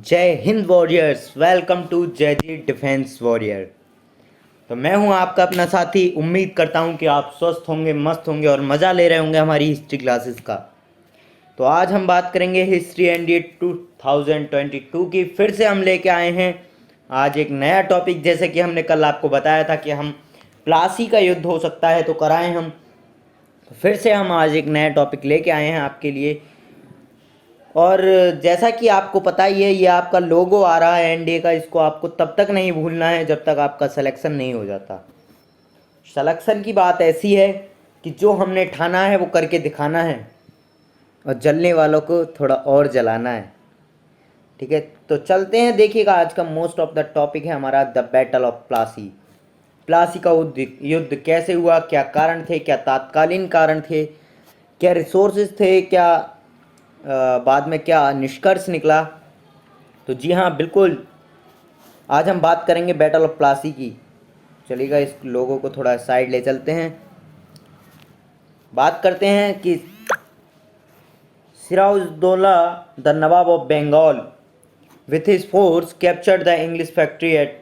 जय Hind warriors. Welcome to जय जी defence warrior. तो मैं हूं आपका अपना साथी। उम्मीद करता हूं कि आप स्वस्थ होंगे, मस्त होंगे और मज़ा ले रहे होंगे हमारी हिस्ट्री क्लासेस का। तो आज हम बात करेंगे हिस्ट्री एंड ये 2022 की। फिर से हम लेके आए हैं आज एक नया टॉपिक। जैसे कि हमने कल आपको बताया था कि हम प्लासी का युद्ध हो सकता है तो कराएं हम। तो फिर से हम आज एक नया टॉपिक लेके आए हैं आपके लिए। और जैसा कि आपको पता ही है, ये आपका लोगो आ रहा है एनडीए का। इसको आपको तब तक नहीं भूलना है जब तक आपका सिलेक्शन नहीं हो जाता। सिलेक्शन की बात ऐसी है कि जो हमने ठाना है वो करके दिखाना है और जलने वालों को थोड़ा और जलाना है। ठीक है, तो चलते हैं। देखिएगा, आज का मोस्ट ऑफ द टॉपिक है हमारा the battle of Plassey. Plassey का युद्ध कैसे हुआ, क्या कारण थे, क्या तात्कालीन कारण थे, क्या रिसोर्सेज थे, क्या बाद में क्या निष्कर्ष निकला। तो जी हाँ, बिल्कुल आज हम बात करेंगे बैटल ऑफ प्लासी की। चलिएगा, इस लोगों को थोड़ा साइड ले चलते हैं। बात करते हैं कि Sirajuddaulah the nawab of Bengal with his force captured the English factory at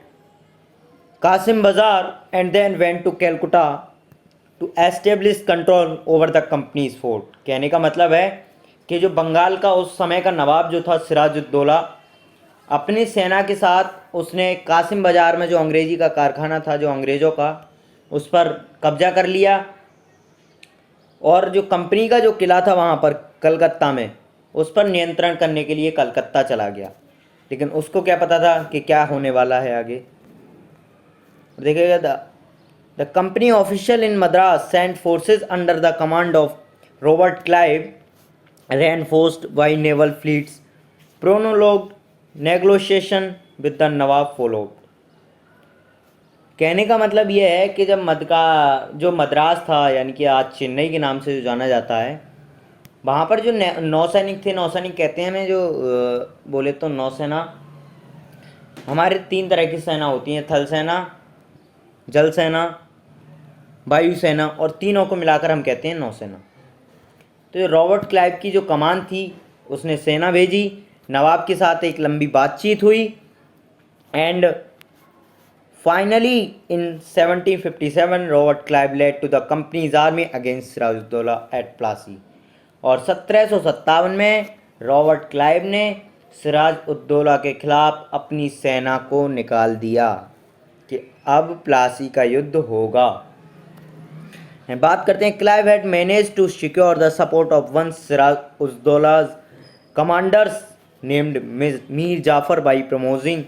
Qasim Bazar and then went to Calcutta to establish control over the company's fort। कहने का मतलब है कि जो बंगाल का उस समय का नवाब जो था सिराजुद्दौला, अपनी सेना के साथ उसने कासिम बाज़ार में जो अंग्रेज़ी का कारखाना था, जो अंग्रेज़ों का, उस पर कब्जा कर लिया। और जो कंपनी का जो किला था वहाँ पर कलकत्ता में, उस पर नियंत्रण करने के लिए कलकत्ता चला गया। लेकिन उसको क्या पता था कि क्या होने वाला है आगे। देखिएगा, the company official in Madras sent forces under the command of Robert Clive reinforced by naval fleets। Prolonged negotiation with the Nawab followed. कहने का मतलब यह है कि जब जो मद्रास था, यानी कि आज चेन्नई के नाम से जो जाना जाता है, वहाँ पर जो नौसैनिक थे, नौसैनिक कहते हैं हमें, जो बोले तो नौसेना, हमारे 3 तरह की सेना होती हैं, थल सेना, जल सेना, वायुसेना, और तीनों को मिलाकर हम कहते हैं नौसेना। तो रॉबर्ट क्लाइव की जो कमान थी, उसने सेना भेजी, नवाब के साथ एक लंबी बातचीत हुई and finally in 1757 Robert Clive led to the company's army against Sirajuddaulah at Plassey. और 1757 में रॉबर्ट क्लाइव ने सिराजुद्दौला के खिलाफ अपनी सेना को निकाल दिया कि अब प्लासी का युद्ध होगा। बात करते हैं, Clive had manage to secure the support of one Sirajuddaulah's commanders named Mir Jafar by promising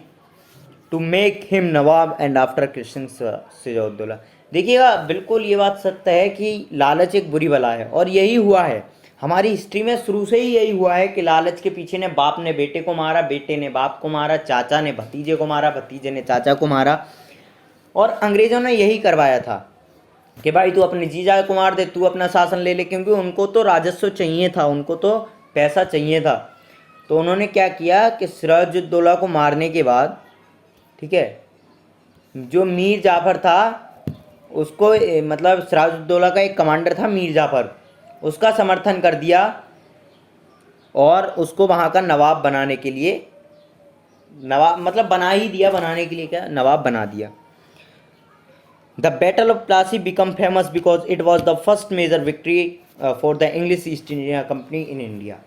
to make him Nawab and after Christian Sirajuddaulah. देखिएगा, बिल्कुल ये बात सत्य है कि लालच एक बुरी बला है, और यही हुआ है हमारी हिस्ट्री में। शुरू से ही यही हुआ है कि लालच के पीछे ने बाप ने बेटे को मारा, बेटे ने बाप को मारा, चाचा ने भतीजे को मारा, भतीजे ने चाचा को मारा। और अंग्रेज़ों ने यही करवाया था कि भाई तू अपने जीजा को मार दे, तू अपना शासन ले ले, क्योंकि उनको तो राजस्व चाहिए था, उनको तो पैसा चाहिए था। तो उन्होंने क्या किया कि सिराजुद्दौला को मारने के बाद, ठीक है, जो मीर जाफ़र था उसको, मतलब सिराजुद्दौला का एक कमांडर था मीर जाफ़र, उसका समर्थन कर दिया और उसको वहाँ का नवाब बनाने के लिए, नवाब मतलब बना ही दिया, बनाने के लिए क्या, नवाब बना दिया। The battle of Plassey become famous because it was the first major victory for the English East India Company in India.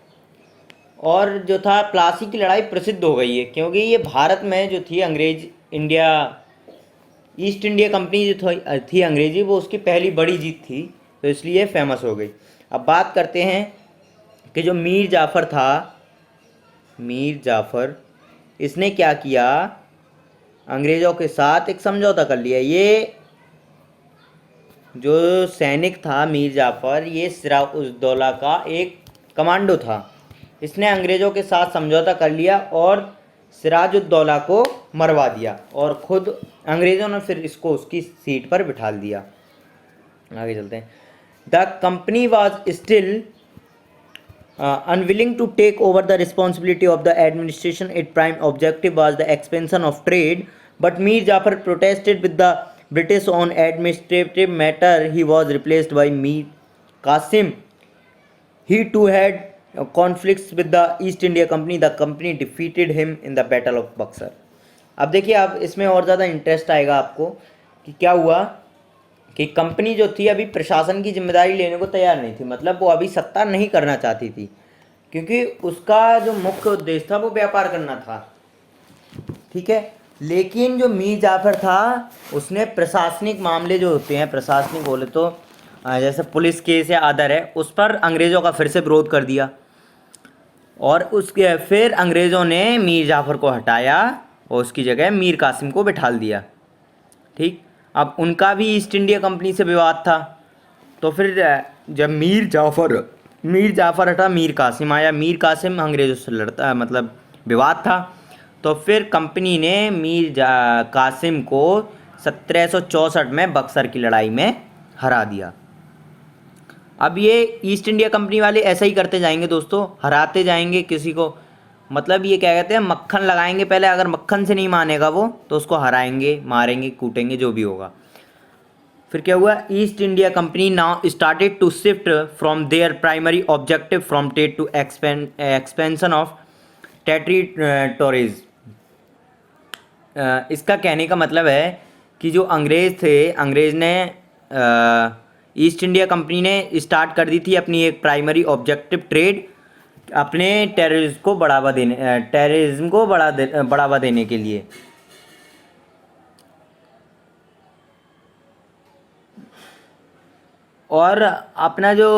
और जो था, प्लासी की लड़ाई प्रसिद्ध हो गई है क्योंकि ये भारत में जो थी अंग्रेज इंडिया ईस्ट इंडिया कंपनी जो थी अंग्रेजी, वो उसकी पहली बड़ी जीत थी, तो इसलिए फेमस हो गई। अब बात करते हैं कि जो मीर जाफ़र था, मीर जाफ़र, इसने क्या किया, अंग्रेज़ों के साथ एक समझौता कर लिया। ये जो सैनिक था मीर जाफ़र, ये सिराजुद्दौला का एक कमांडो था। इसने अंग्रेज़ों के साथ समझौता कर लिया और सिराजुद्दौला को मरवा दिया, और ख़ुद अंग्रेज़ों ने फिर इसको उसकी सीट पर बिठा दिया। आगे चलते हैं। The company was still unwilling to take over the responsibility of the administration. Its prime objective was the expansion of trade, but Mir Jafar protested with the British on administrative matter. He was replaced by Mir Qasim. He too had conflicts with the east India company, the company defeated him in the battle of Buxar. अब देखिए, आप इसमें और ज़्यादा interest आएगा आपको कि क्या हुआ कि कंपनी जो थी अभी प्रशासन की जिम्मेदारी लेने को तैयार नहीं थी, मतलब वो अभी सत्ता नहीं करना चाहती थी, क्योंकि उसका जो मुख्य उद्देश्य था वो व्यापार करना था, ठीक है। लेकिन जो मीर जाफ़र था उसने प्रशासनिक मामले जो होते हैं, प्रशासनिक बोले तो जैसे पुलिस केस या अदर है, उस पर अंग्रेज़ों का फिर से विरोध कर दिया, और उसके फिर अंग्रेज़ों ने मीर जाफ़र को हटाया और उसकी जगह मीर कासिम को बिठाल दिया, ठीक। अब उनका भी ईस्ट इंडिया कंपनी से विवाद था, तो फिर जब मीर जाफ़र हटा, मीर कासिम आया, मीर कासिम अंग्रेज़ों से लड़ता, मतलब विवाद था, तो फिर कंपनी ने कासिम को 1764 में बक्सर की लड़ाई में हरा दिया। अब ये ईस्ट इंडिया कंपनी वाले ऐसा ही करते जाएंगे दोस्तों, हराते जाएंगे किसी को, मतलब ये क्या कहते हैं, मक्खन लगाएंगे पहले, अगर मक्खन से नहीं मानेगा वो तो उसको हराएंगे, मारेंगे, कूटेंगे, जो भी होगा। फिर क्या हुआ, East India Company now started to shift from their primary objective from trade to expansion of territories. इसका कहने का मतलब है कि जो अंग्रेज़ थे, अंग्रेज़ ने ईस्ट इंडिया कंपनी ने स्टार्ट कर दी थी अपनी एक प्राइमरी ऑब्जेक्टिव ट्रेड, अपने टेररिज्म को बढ़ावा देने के लिए। और अपना जो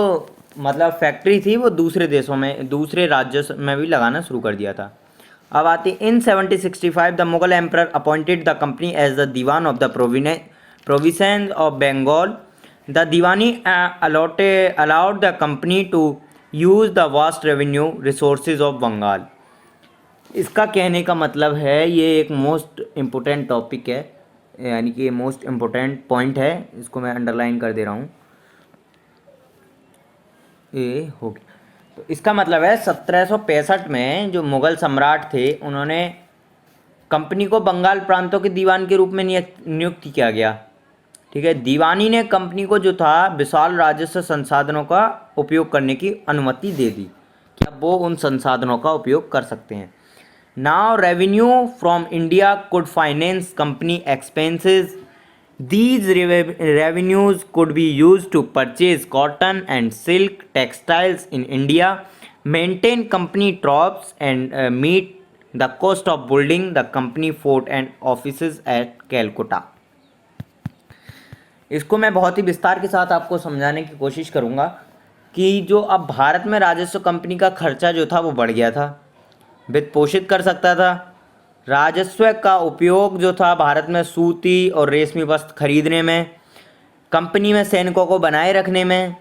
मतलब फैक्ट्री थी वो दूसरे देशों में, दूसरे राज्यों में भी लगाना शुरू कर दिया था। अब आती in 1765 the Mughal emperor appointed the company as the diwan of the province of Bengal. The diwani allowed the company to use the vast revenue resources of Bengal. इसका कहने का मतलब है, ये एक मोस्ट इम्पोर्टेंट टॉपिक है, यानी कि मोस्ट इम्पोर्टेंट पॉइंट है, इसको मैं अंडरलाइन कर दे रहा हूँ, ये हो गया। तो इसका मतलब है 1765 में जो मुग़ल सम्राट थे उन्होंने कंपनी को बंगाल प्रांतों के दीवान के रूप में नियुक्त किया गया, ठीक है। दीवानी ने कंपनी को जो था विशाल राजस्व संसाधनों का उपयोग करने की अनुमति दे दी कि अब वो उन संसाधनों का उपयोग कर सकते हैं। Now revenue from India could finance company expenses. These revenues could be used to purchase cotton and silk textiles in India, maintain company troops, and meet the cost of building the company fort and offices at Calcutta. इसको मैं बहुत ही विस्तार के साथ आपको समझाने की कोशिश करूँगा कि जो अब भारत में राजस्व कंपनी का खर्चा जो था वो बढ़ गया था, वित्त पोषित कर सकता था। राजस्व का उपयोग जो था भारत में सूती और रेशमी वस्त्र खरीदने में, कंपनी में सैनिकों को बनाए रखने में,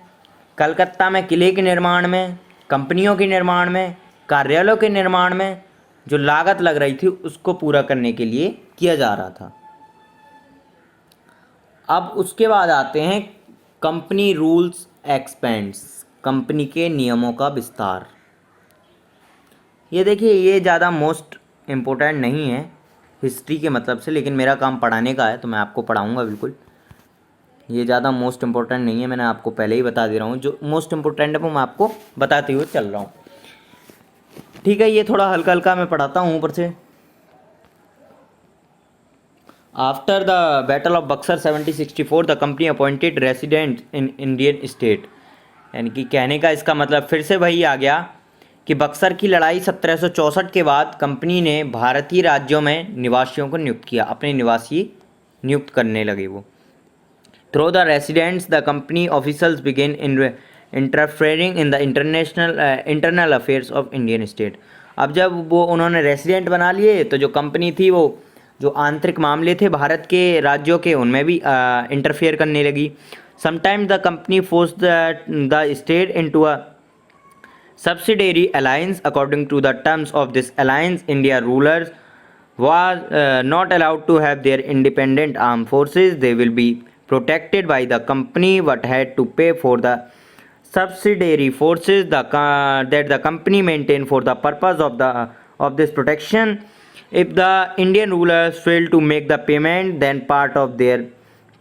कलकत्ता में किले के निर्माण में, कंपनियों के निर्माण में, कार्यालयों के निर्माण में जो लागत लग रही थी उसको पूरा करने के लिए किया जा रहा था। अब उसके बाद आते हैं कंपनी रूल्स एक्सपेंड्स, कंपनी के नियमों का विस्तार। ये देखिए, ये ज़्यादा मोस्ट इम्पोर्टेंट नहीं है हिस्ट्री के मतलब से, लेकिन मेरा काम पढ़ाने का है तो मैं आपको पढ़ाऊँगा बिल्कुल। ये ज़्यादा मोस्ट इम्पोर्टेंट नहीं है, मैंने आपको पहले ही बता दे रहा हूँ, जो मोस्ट इम्पोर्टेंट है वो मैं आपको बताते हुए चल रहा हूँ, ठीक है। ये थोड़ा हल्का हल्का मैं पढ़ाता हूँ ऊपर से। After the battle of Buxar 1764 the company appointed resident in Indian state, यानी कि कहने का इसका मतलब फिर से वही आ गया कि बक्सर की लड़ाई 1764 के बाद कंपनी ने भारतीय राज्यों में निवासियों को नियुक्त किया, अपने निवासी नियुक्त करने लगे वो। Through the residents the company officers began interfering in the internal affairs of Indian state. अब जब वो उन्होंने रेसिडेंट बना लिए तो जो कंपनी थी वो जो आंतरिक मामले थे भारत के राज्यों के उनमें भी इंटरफेयर करने लगी। Sometimes the company force the state into a subsidiary alliance. According to the terms of this alliance, India rulers was not allowed to have their independent armed forces. They will be protected by the company but had to pay for the subsidiary forces that the company maintained for the purpose of this protection. If the Indian rulers failed to make the payment, then part of their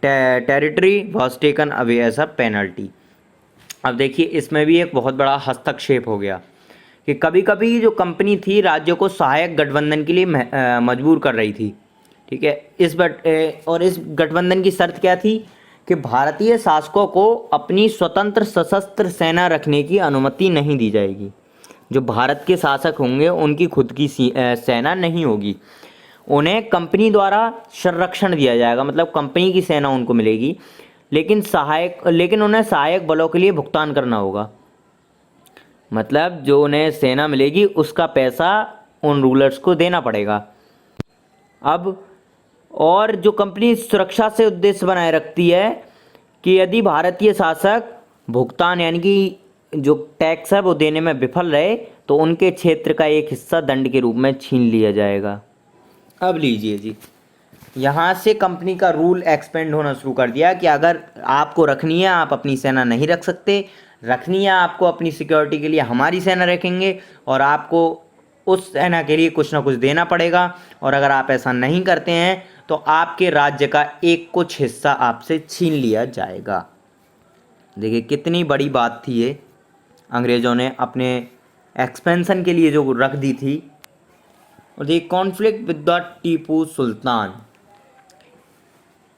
territory was taken away as a penalty. अब देखिए, इसमें भी एक बहुत बड़ा हस्तक्षेप हो गया। कि कभी कभी जो कंपनी थी राज्यों को सहायक गठबंधन के लिए मजबूर कर रही थी। ठीक है, और इस गठबंधन की शर्त क्या थी कि भारतीय शासकों को अपनी स्वतंत्र सशस्त्र सेना रखने की अनुमति नहीं दी जाएगी। जो भारत के शासक होंगे उनकी खुद की सेना नहीं होगी, उन्हें कंपनी द्वारा संरक्षण दिया जाएगा, मतलब कंपनी की सेना उनको मिलेगी, लेकिन उन्हें सहायक बलों के लिए भुगतान करना होगा। मतलब जो उन्हें सेना मिलेगी उसका पैसा उन रूलर्स को देना पड़ेगा। अब और जो कंपनी सुरक्षा से उद्देश्य बनाए रखती है कि यदि भारतीय शासक भुगतान यानी कि जो टैक्स है वो देने में विफल रहे तो उनके क्षेत्र का एक हिस्सा दंड के रूप में छीन लिया जाएगा। अब लीजिए जी, यहाँ से कंपनी का रूल एक्सपेंड होना शुरू कर दिया कि अगर आपको रखनी है, आप अपनी सेना नहीं रख सकते, रखनी है आपको अपनी सिक्योरिटी के लिए, हमारी सेना रखेंगे और आपको उस सेना के लिए कुछ ना कुछ देना पड़ेगा, और अगर आप ऐसा नहीं करते हैं तो आपके राज्य का एक कुछ हिस्सा आपसे छीन लिया जाएगा। देखिए कितनी बड़ी बात थी ये, अंग्रेज़ों ने अपने एक्सपेंशन के लिए जो रख दी थी। और देखिए conflict with the Tipu Sultan,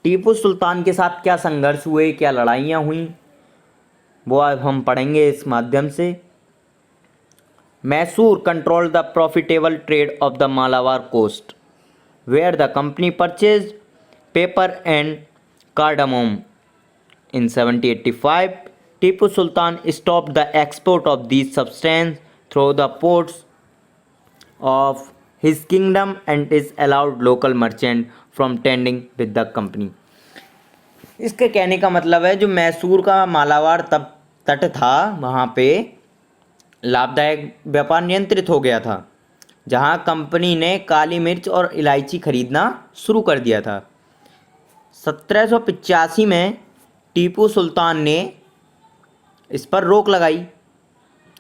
Tipu Sultan के साथ क्या संघर्ष हुए, क्या लड़ाइयाँ हुई, वो अब हम पढ़ेंगे इस माध्यम से। Mysore control the profitable trade of the Malabar coast where the company purchase pepper and cardamom. In 1785, Tipu Sultan stopped the export of these substances through the ports of his kingdom and is allowed local merchants from trading with the company। इसके कहने का मतलब है जो मैसूर का मालाबार तब तट था वहाँ पे लाभदायक व्यापार नियंत्रित हो गया था, जहाँ कंपनी ने काली मिर्च और इलायची खरीदना शुरू कर दिया था। 1785 में टीपू सुल्तान ने इस पर रोक लगाई,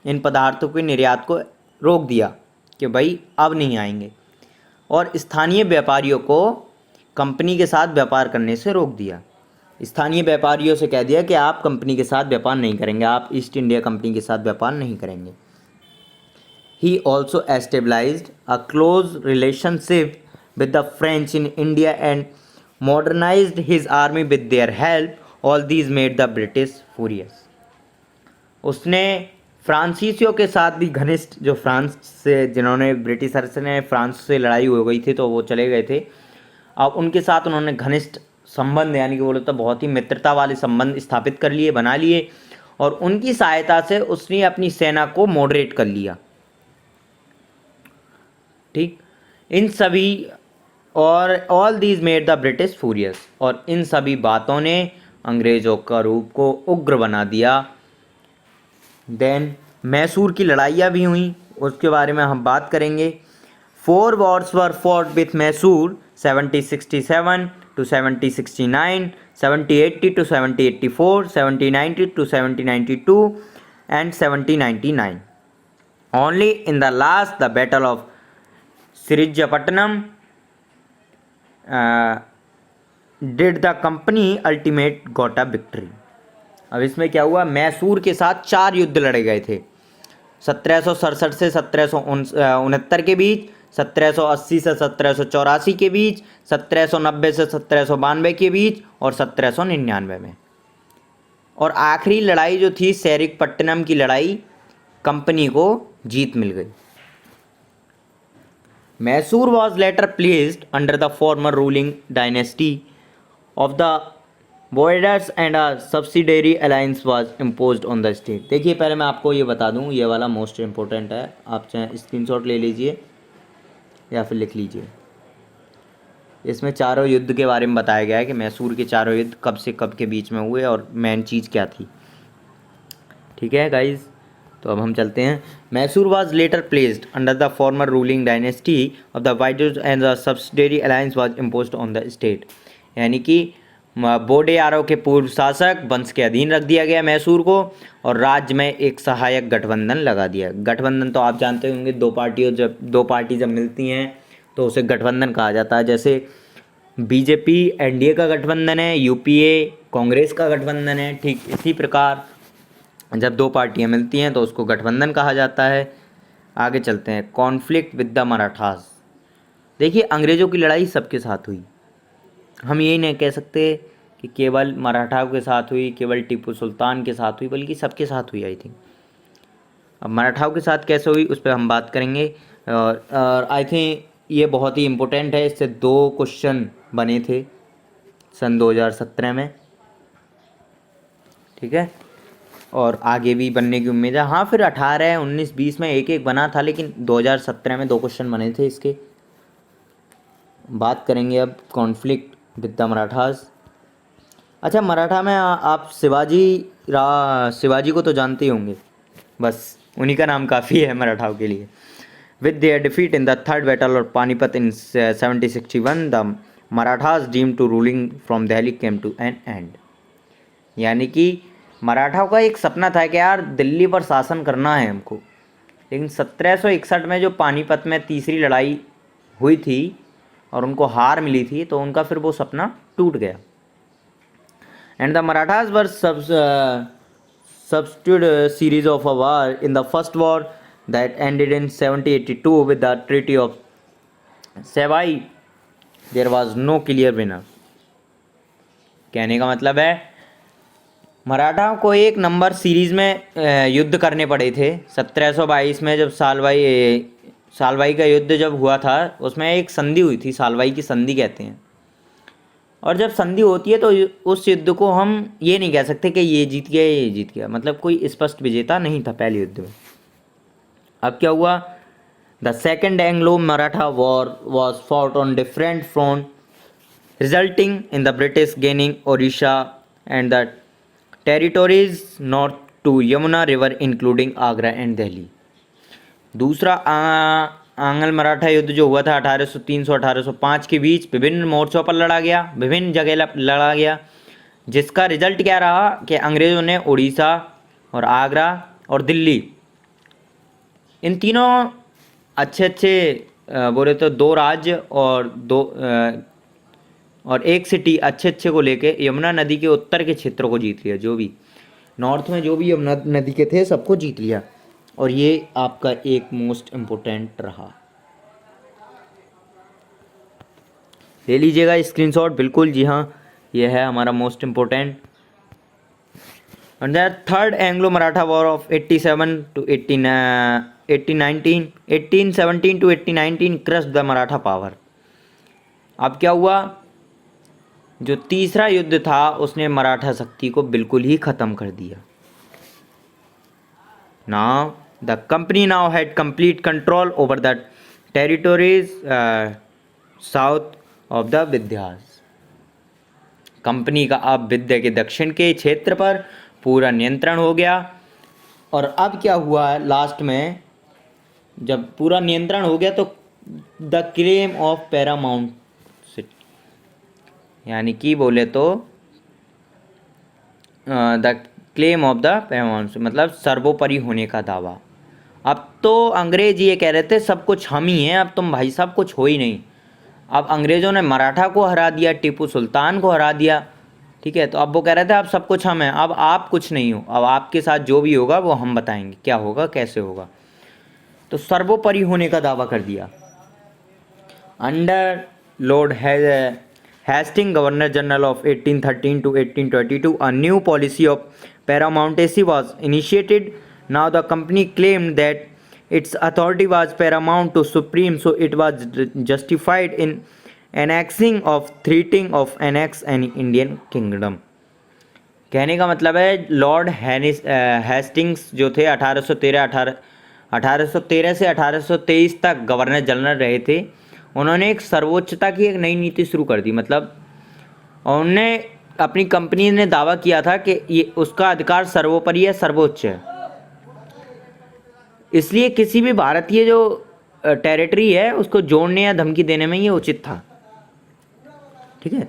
इन पदार्थों के निर्यात को रोक दिया कि भाई अब नहीं आएंगे, और स्थानीय व्यापारियों को कंपनी के साथ व्यापार करने से रोक दिया। स्थानीय व्यापारियों से कह दिया कि आप कंपनी के साथ व्यापार नहीं करेंगे, आप ईस्ट इंडिया कंपनी के साथ व्यापार नहीं करेंगे। He also established a close relationship with the French in India and modernised his army with their help. All these made the British furious. उसने फ्रांसीसियों के साथ भी घनिष्ठ, जो फ्रांस से जिन्होंने ब्रिटिशर्स ने फ्रांस से लड़ाई हो गई थी तो वो चले गए थे, अब उनके साथ उन्होंने घनिष्ठ संबंध यानी कि बोले तो बहुत ही मित्रता वाले संबंध स्थापित कर लिए, बना लिए, और उनकी सहायता से उसने अपनी सेना को मॉडरेट कर लिया। ठीक, इन सभी और all these made the British furious, और इन सभी बातों ने अंग्रेज़ों का रूप को उग्र बना दिया। देन मैसूर की लड़ाइयाँ भी हुई, उसके बारे में हम बात करेंगे। 4 wars were fought with Mysore 1767 to 1769, 1780 to 1784, 1790 to 1792 and 1799. Only in the last, the battle of Sirigapatnam did the company ultimate got a victory। अब इसमें क्या हुआ, मैसूर के साथ 4 युद्ध लड़े गए थे, 1767 से 1769 के बीच, 1780 से 1784 के बीच, 1790 से 1792 के बीच और 1799 में। और आखिरी लड़ाई जो थी सेरिगपट्टनम की लड़ाई, कंपनी को जीत मिल गई। Mysore was later placed under the former ruling dynasty of the borders and a subsidiary alliance was imposed on the state. देखिए पहले मैं आपको ये बता दूं, ये वाला मोस्ट इम्पोर्टेंट है, आप चाहे स्क्रीनशॉट ले लीजिए या फिर लिख लीजिए। इसमें चारों युद्ध के बारे में बताया गया है कि मैसूर के चारों युद्ध कब से कब के बीच में हुए और मेन चीज़ क्या थी। ठीक है गाइज, तो अब हम चलते हैं। Mysore was later placed under the former ruling dynasty of the Wodeyars and the subsidiary alliance was imposed on the state, यानी कि बोडेयारो के पूर्व शासक वंश के अधीन रख दिया गया मैसूर को, और राज्य में एक सहायक गठबंधन लगा दिया। गठबंधन तो आप जानते होंगे, दो पार्टी जब मिलती हैं तो उसे गठबंधन कहा जाता है। जैसे बीजेपी एनडीए का गठबंधन है, यूपीए कांग्रेस का गठबंधन है, ठीक इसी प्रकार जब दो पार्टियां मिलती हैं तो उसको गठबंधन कहा जाता है। आगे चलते हैं। Conflict with the Marathas. देखिए अंग्रेज़ों की लड़ाई सबके साथ हुई, हम यही नहीं कह सकते कि केवल मराठाओं के साथ हुई, केवल टीपू सुल्तान के साथ हुई, बल्कि सबके साथ हुई आई थिंक। अब मराठाओं के साथ कैसे हुई उस पर हम बात करेंगे, और आई थिंक ये बहुत ही इम्पोर्टेंट है, इससे 2 क्वेश्चन बने थे सन 2017 में, ठीक है, और आगे भी बनने की उम्मीद है। हाँ फिर 18, 19, 20 में एक एक बना था, लेकिन 2017 में 2 क्वेश्चन बने थे इसके। बात करेंगे अब कॉन्फ्लिक्ट विद द मराठास। अच्छा, मराठा में आप शिवाजी को तो जानते ही होंगे, बस उन्हीं का नाम काफ़ी है मराठाओं के लिए। With their defeat in the third battle of Panipat in 1761 the Marathas deem to ruling from Delhi came to an end. यानी कि मराठाओं का एक सपना था कि यार दिल्ली पर शासन करना है हमको, लेकिन 1761 में जो पानीपत में तीसरी लड़ाई हुई थी और उनको हार मिली थी, तो उनका फिर वो सपना टूट गया। And the Marathas were substitute a series of a war in the first war that ended in 1782 with the Treaty of Savai. There was no clear winner. कहने का मतलब है मराठाओं को एक नंबर सीरीज में युद्ध करने पड़े थे। 1722 में जब सालवाई का युद्ध जब हुआ था, उसमें एक संधि हुई थी, सालवाई की संधि कहते हैं। और जब संधि होती है तो उस युद्ध को हम ये नहीं कह सकते कि ये जीत गया ये जीत गया, मतलब कोई स्पष्ट विजेता नहीं था पहले युद्ध में। अब क्या हुआ, the second Anglo Maratha war was fought on different front resulting in the British gaining Odisha and the territories north to Yamuna river including Agra and Delhi. दूसरा आंग्ल मराठा युद्ध जो हुआ था 1803 से 1805 के बीच विभिन्न मोर्चों पर लड़ा गया, विभिन्न जगह लड़ा गया, जिसका रिजल्ट क्या रहा कि अंग्रेज़ों ने उड़ीसा और आगरा और दिल्ली, इन तीनों अच्छे बोले तो 2 राज्य और एक सिटी अच्छे को लेके यमुना नदी के उत्तर के क्षेत्रों को जीत लिया। जो भी नॉर्थ में जो भी यमुना नदी के थे सबको जीत लिया, और ये आपका एक मोस्ट इम्पोर्टेंट रहा। ले लीजिएगा स्क्रीनशॉट, बिल्कुल जी हाँ, ये है हमारा most important. And the third Anglo Maratha war of 1817 to 1819 crush the Maratha power. अब क्या हुआ, जो तीसरा युद्ध था उसने मराठा शक्ति को बिल्कुल ही ख़त्म कर दिया। Now the company now had complete control over the territories south of the Vindhyas. Company का अब विंध्य के दक्षिण के क्षेत्र पर पूरा नियंत्रण हो गया। और अब क्या हुआ लास्ट में, जब पूरा नियंत्रण हो गया तो the claim of Paramount city, यानी कि बोले तो the claim of the Paramount, मतलब सर्वोपरि होने का दावा। अब तो अंग्रेज ये कह रहे थे सब कुछ हम ही हैं, अब तुम भाई साहब कुछ हो ही नहीं। अब अंग्रेज़ों ने मराठा को हरा दिया, टीपू सुल्तान को हरा दिया, ठीक है, तो अब वो कह रहे थे अब सब कुछ हम हैं, अब आप कुछ नहीं हो, अब आपके साथ जो भी होगा वो हम बताएंगे क्या होगा कैसे होगा। तो सर्वोपरि होने का दावा कर दिया। Under Lord Hasting governor general of 1813 to 1822 a new policy of paramountcy was initiated. Now the company claimed that its authority was paramount to supreme, so it was justified in annexing of threatening of annex any Indian kingdom. कहने का मतलब है Lord Hastings जो थे 1813 से 1823 तक governor general रहे थे, उन्होंने एक सर्वोच्चता की एक नई नीति शुरू कर दी। मतलब उन्होंने अपनी कंपनी ने दावा किया था कि ये उसका अधिकार सर्वोपरि है, सर्वोच्च है, इसलिए किसी भी भारतीय जो टेरिटरी है उसको जोड़ने या धमकी देने में ये उचित था, ठीक है।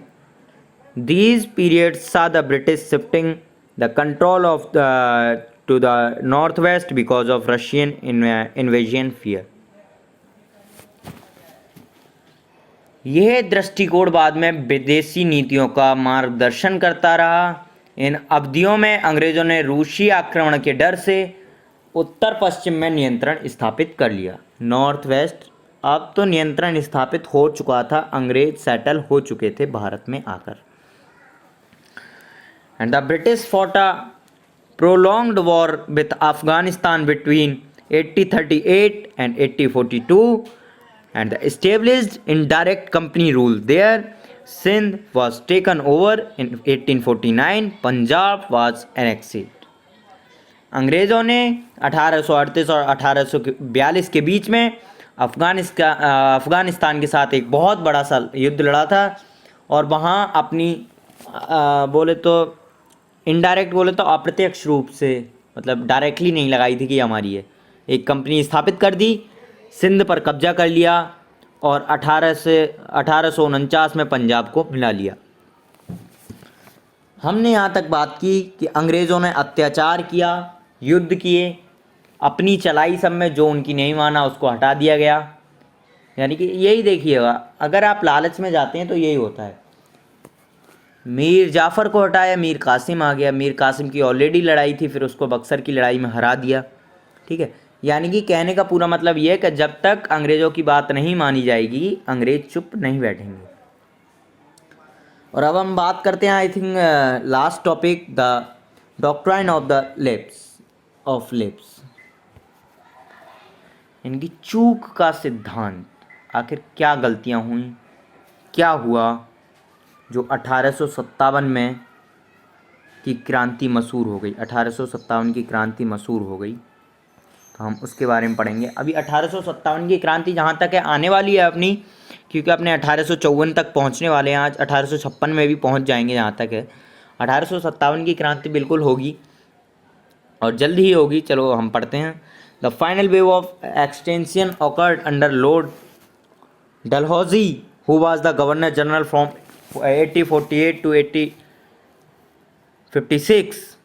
These periods saw the British shifting the control of to the northwest because of Russian invasion fear. यह दृष्टिकोण बाद में विदेशी नीतियों का मार्गदर्शन करता रहा। इन अवधियों में अंग्रेजों ने रूसी आक्रमण के डर से उत्तर पश्चिम में नियंत्रण स्थापित कर लिया। नॉर्थ वेस्ट, अब तो नियंत्रण स्थापित हो चुका था, अंग्रेज सेटल हो चुके थे भारत में आकर। And the British fought a prolonged war with Afghanistan between 1838 and 1842 and established indirect company rule there. Sindh was taken over in 1849. Punjab was annexed. अंग्रेज़ों ने 1838 और 1842 के बीच में अफ़गानिस्तान के साथ एक बहुत बड़ा सा युद्ध लड़ा था और वहाँ अपनी बोले तो इनडायरेक्ट बोले तो अप्रत्यक्ष रूप से, मतलब डायरेक्टली नहीं लगाई थी कि हमारी है, एक कंपनी स्थापित कर दी, सिंध पर कब्जा कर लिया और 1849 में पंजाब को मिला लिया। हमने यहाँ तक बात की कि अंग्रेज़ों ने अत्याचार किया, युद्ध किए, अपनी चलाई सब में, जो उनकी नहीं माना उसको हटा दिया गया। यानी कि यही देखिएगा, अगर आप लालच में जाते हैं तो यही होता है। मीर जाफ़र को हटाया, मीर कासिम आ गया, मीर कासिम की ऑलरेडी लड़ाई थी, फिर उसको बक्सर की लड़ाई में हरा दिया। ठीक है, यानी कि कहने का पूरा मतलब ये है कि जब तक अंग्रेज़ों की बात नहीं मानी जाएगी, अंग्रेज चुप नहीं बैठेंगे। और अब हम बात करते हैं, I think last topic, the doctrine of the lapse, इनकी चूक का सिद्धांत। आखिर क्या गलतियां हुई, क्या हुआ जो 1857 में की क्रांति मशहूर हो गई, 1857 की क्रांति मशहूर हो गई, तो हम उसके बारे में पढ़ेंगे। अभी 1857 की क्रांति जहाँ तक है आने वाली है अपनी, क्योंकि अपने 1854 तक पहुँचने वाले हैं, आज 1856 में भी पहुँच जाएंगे जहाँ तक है। 1857 की क्रांति बिल्कुल होगी और जल्द ही होगी। चलो हम पढ़ते हैं। The final wave of extension awkward under Lord Dalhousie, who was the governor general from 1848 to 1856,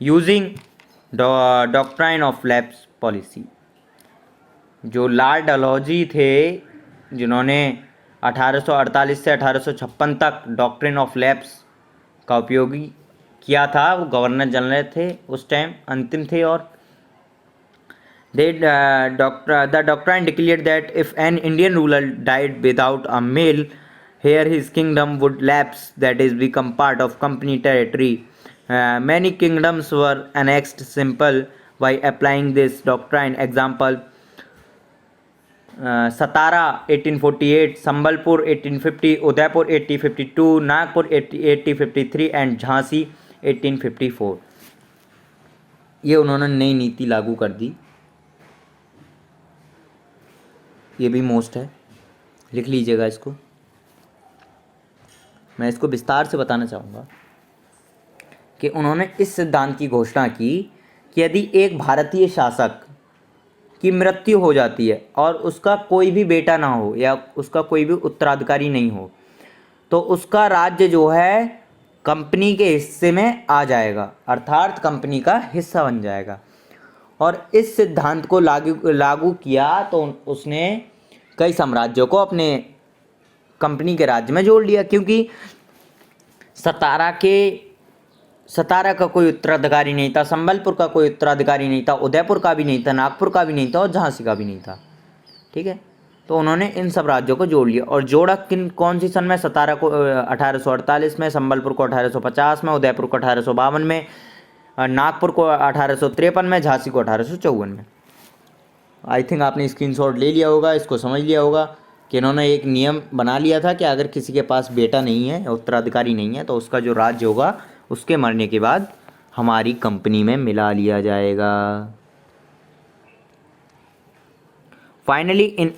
using doctrine of lapse policy. जो लॉर्ड डलहौजी थे, जिन्होंने 1848 से 1856 तक डॉक्ट्रिन ऑफ लैप्स का उपयोग किया था, वो गवर्नर जनरल थे उस टाइम, अंतिम थे। और the doctrine declared that if an Indian ruler died without a male heir, his kingdom would lapse, that is, become part of company territory. Many kingdoms were annexed simple by applying this doctrine. Example: Satara 1848, Sambalpur 1850, Udaipur 1852, Nagpur 1853 and Jhansi 1854। ये उन्होंने नई नीति लागू कर दी। ये भी most है, लिख लीजिएगा इसको। मैं इसको विस्तार से बताना चाहूँगा कि उन्होंने इस सिद्धांत की घोषणा की कि यदि एक भारतीय शासक की मृत्यु हो जाती है और उसका कोई भी बेटा ना हो या उसका कोई भी उत्तराधिकारी नहीं हो, तो उसका राज्य जो है कंपनी के हिस्से में आ जाएगा, अर्थात कंपनी का हिस्सा बन जाएगा। और इस सिद्धांत को लागू किया तो उसने कई साम्राज्यों को अपने कंपनी के राज्य में जोड़ लिया, क्योंकि सतारा का कोई उत्तराधिकारी नहीं था, संबलपुर का कोई उत्तराधिकारी नहीं था, उदयपुर का भी नहीं था, नागपुर का भी नहीं था और झांसी का भी नहीं था। ठीक है, तो उन्होंने इन सब राज्यों को जोड़ लिया। और जोड़ा कौन सी सन में? सतारा को 1848 में, संबलपुर को 1850 में, उदयपुर को 1852 में, नागपुर को 1853 में, झांसी को 1854 में। आई थिंक आपने स्क्रीनशॉट ले लिया होगा, इसको समझ लिया होगा कि इन्होंने एक नियम बना लिया था कि अगर किसी के पास बेटा नहीं है, उत्तराधिकारी नहीं है, तो उसका जो राज्य होगा उसके मरने के बाद हमारी कंपनी में मिला लिया जाएगा। Finally in